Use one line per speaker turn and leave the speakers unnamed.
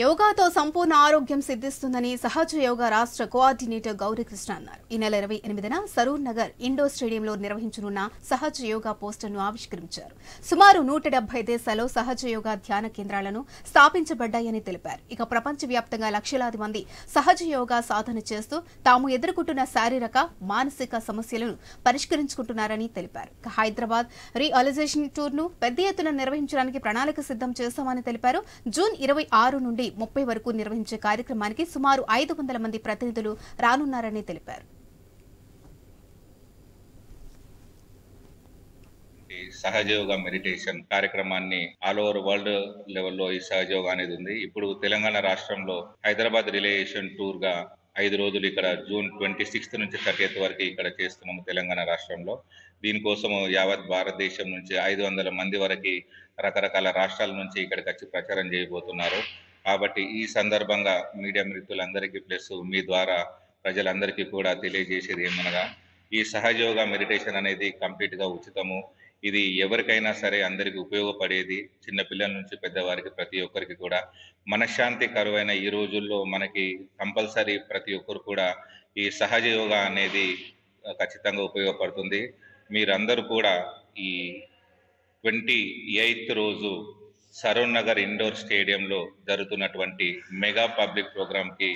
యోగాతో సంపూర్ణ ఆరోగ్యం సిద్ధిస్తుందని సహజ యోగా రాష్ట్ర కోఆర్డినేటర్ గౌరీకృష్ణ అన్నారు. ఈ నెల 28న సరూర్ నగర్ ఇండోర్ స్టేడియంలో నిర్వహించనున్న సహజ యోగా పోస్టర్ను ఆవిష్కరించారు. సుమారు 170 దేశాల్లో సహజ యోగా ధ్యాన కేంద్రాలను స్థాపించబడ్డాయని తెలిపారు. ఇక ప్రపంచవ్యాప్తంగా లక్షలాది మంది సహజ యోగా సాధన చేస్తూ తాము ఎదుర్కొంటున్న శారీరక, మానసిక సమస్యలను పరిష్కరించుకుంటున్నారని తెలిపారు. హైదరాబాద్ రీఅలైజేషన్ టూర్ను పెద్ద ఎత్తున నిర్వహించడానికి ప్రణాళిక సిద్ధం చేస్తామని తెలిపారు. జూన్ 26 నుండి 30 వరకు నిర్వహించే కార్యక్రమానికి సుమారు 500 మంది ప్రతినిధులు రానున్నారని తెలిపారు.
సహజ యోగా మెడిటేషన్ కార్యక్రమాన్ని ఆల్ ఓవర్ వరల్డ్ లెవెల్లో ఈ సహజ యోగా అనేది ఉంది. ఇప్పుడు తెలంగాణ రాష్ట్రంలో హైదరాబాద్ రిలేషన్ టూర్ గా 5 రోజులు ఇక్కడ జూన్ 26 నుంచి 30th వరకు ఇక్కడ చేస్తున్నాము తెలంగాణ రాష్ట్రంలో. దీనికోసం యావత్ భారతదేశం నుంచి 500 మంది వరకు రకరకాల రాష్ట్రాల నుంచి ఇక్కడికి వచ్చి ప్రచారం చేయబోతున్నారు. కాబట్టి ఈ సందర్భంగా మీడియా మిత్రులందరికీ ప్లస్ మీ ద్వారా ప్రజలందరికీ కూడా తెలియజేసేది ఏమనగా, ఈ సహజ యోగా మెడిటేషన్ అనేది కంప్లీట్ గా ఉచితము. ఇది ఎవరికైనా సరే అందరికి ఉపయోగపడేది. చిన్న పిల్లల నుంచి పెద్దవారికి ప్రతి ఒక్కరికి కూడా మనశ్శాంతి కరువైన ఈ రోజుల్లో మనకి కంపల్సరీ ప్రతి ఒక్కరు కూడా ఈ సహజ యోగా అనేది ఖచ్చితంగా ఉపయోగపడుతుంది. మీరందరూ కూడా ఈ 28th రోజు సరూర్ నగర్ ఇండోర్ స్టేడియంలో జరుగుతున్నటువంటి మెగా పబ్లిక్ ప్రోగ్రామ్ కి